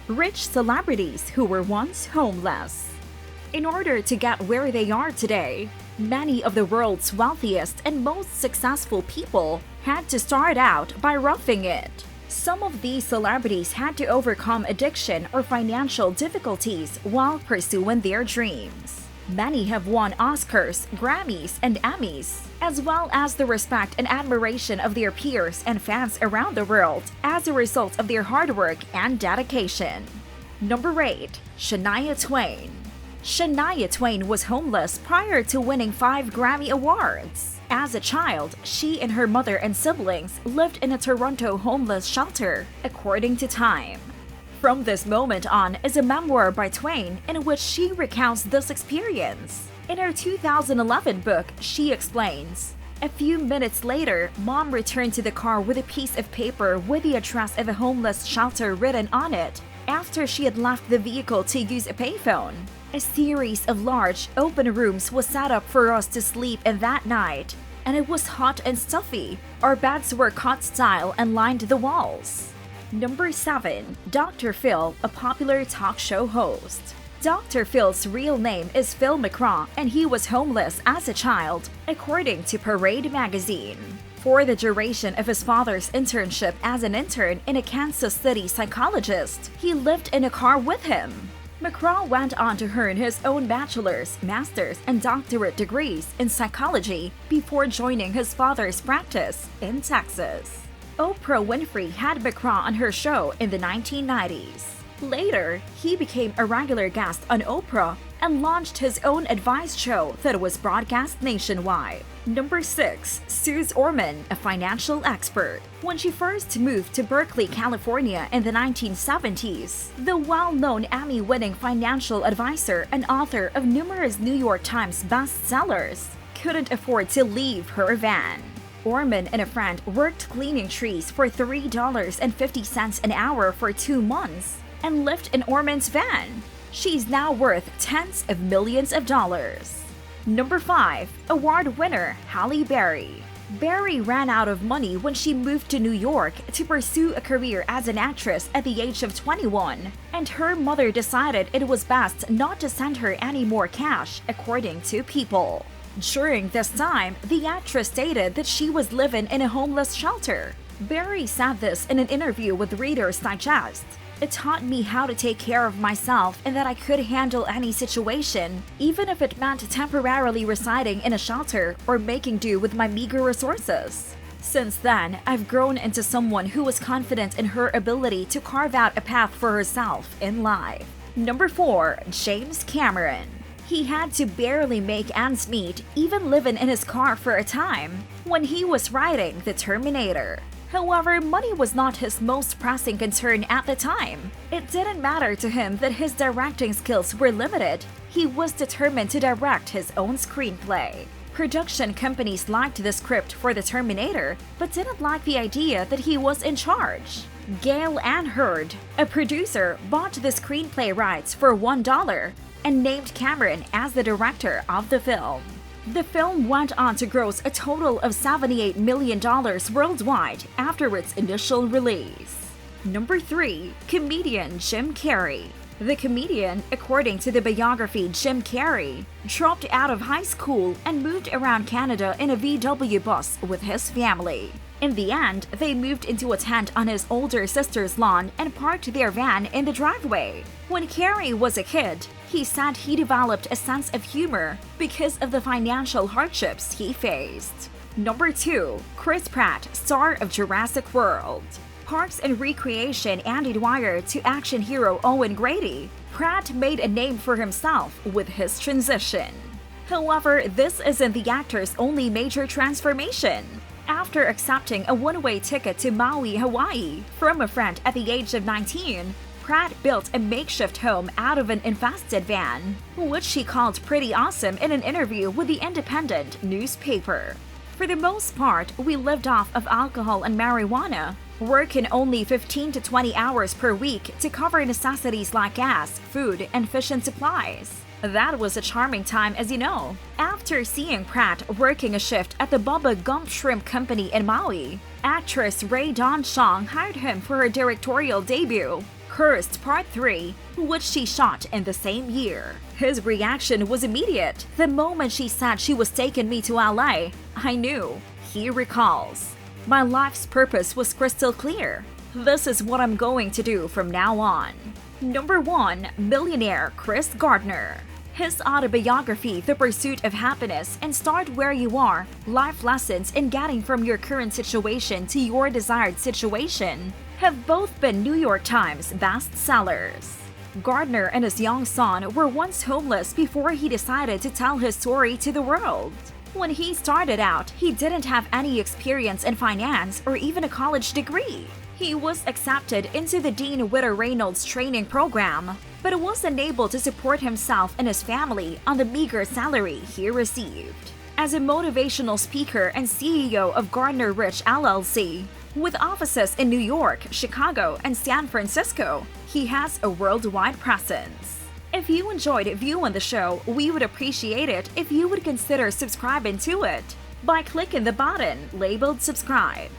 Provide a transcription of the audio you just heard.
Rich celebrities who were once homeless. In order to get where they are today, many of the world's wealthiest and most successful people had to start out by roughing it. Some of these celebrities had to overcome addiction or financial difficulties while pursuing their dreams. Many have won Oscars, Grammys, and Emmys, as well as the respect and admiration of their peers and fans around the world as a result of their hard work and dedication. Number 8. Shania Twain. Shania Twain was homeless prior to winning 5 Grammy Awards. As a child, she and her mother and siblings lived in a Toronto homeless shelter, according to Time. From this moment on is a memoir by Twain in which she recounts this experience. In her 2011 book, she explains, "A few minutes later, Mom returned to the car with a piece of paper with the address of a homeless shelter written on it after she had left the vehicle to use a payphone. A series of large, open rooms was set up for us to sleep in that night, and it was hot and stuffy. Our beds were cot-style and lined the walls." Number 7. Dr. Phil, a popular talk show host. Dr. Phil's real name is Phil McGraw, and he was homeless as a child, according to Parade magazine. For the duration of his father's internship as an intern in a Kansas City psychologist, he lived in a car with him. McGraw went on to earn his own bachelor's, master's, and doctorate degrees in psychology before joining his father's practice in Texas. Oprah Winfrey had McGraw on her show in the 1990s. Later, he became a regular guest on Oprah and launched his own advice show that was broadcast nationwide. Number 6. Suzanne Orman, a financial expert. When she first moved to Berkeley, California in the 1970s, the well-known Emmy-winning financial advisor and author of numerous New York Times bestsellers couldn't afford to leave her van. Orman and a friend worked cleaning trees for $3.50 an hour for 2 months and lived in Orman's van. She's now worth tens of millions of dollars. Number 5. Award winner Halle Berry. Berry ran out of money when she moved to New York to pursue a career as an actress at the age of 21, and her mother decided it was best not to send her any more cash, according to People. During this time, the actress stated that she was living in a homeless shelter. Berry said this in an interview with Reader's Digest. "It taught me how to take care of myself and that I could handle any situation, even if it meant temporarily residing in a shelter or making do with my meager resources. Since then, I've grown into someone who is confident in her ability to carve out a path for herself in life." Number 4. James Cameron. He had to barely make ends meet, even living in his car for a time, when he was writing The Terminator. However, money was not his most pressing concern at the time. It didn't matter to him that his directing skills were limited. He was determined to direct his own screenplay. Production companies liked the script for The Terminator, but didn't like the idea that he was in charge. Gail Ann Hurd, a producer, bought the screenplay rights for $1 and named Cameron as the director of the film. The film went on to gross a total of $78 million worldwide after its initial release. Number 3. Comedian Jim Carrey. The comedian, according to the biography Jim Carrey, dropped out of high school and moved around Canada in a VW bus with his family. In the end, they moved into a tent on his older sister's lawn and parked their van in the driveway. When Carrey was a kid, he said he developed a sense of humor because of the financial hardships he faced. Number 2. Chris Pratt, star of Jurassic World. Parks and Recreation Andy Dwyer to action hero Owen Grady, Pratt made a name for himself with his transition. However, this isn't the actor's only major transformation. After accepting a one-way ticket to Maui, Hawaii, from a friend at the age of 19, Pratt built a makeshift home out of an infested van, which he called pretty awesome in an interview with the Independent newspaper. "For the most part, we lived off of alcohol and marijuana, working only 15 to 20 hours per week to cover necessities like gas, food, and fishing supplies. That was a charming time, as you know." After seeing Pratt working a shift at the Bubba Gump Shrimp Company in Maui, actress Rae Dawn Chong hired him for her directorial debut. Cursed Part 3, which she shot in the same year. His reaction was immediate. The moment she said she was taking me to LA, I knew. He recalls, "My life's purpose was crystal clear. This is what I'm going to do from now on." Number 1. Millionaire Chris Gardner. His autobiography, The Pursuit of Happiness and Start Where You Are, Life Lessons in Getting from Your Current Situation to Your Desired Situation, have both been New York Times bestsellers. Gardner and his young son were once homeless before he decided to tell his story to the world. When he started out, he didn't have any experience in finance or even a college degree. He was accepted into the Dean Witter Reynolds training program, but was unable to support himself and his family on the meager salary he received. As a motivational speaker and CEO of Gardner Rich LLC, with offices in New York, Chicago, and San Francisco, he has a worldwide presence. If you enjoyed viewing the show, we would appreciate it if you would consider subscribing to it by clicking the button labeled subscribe.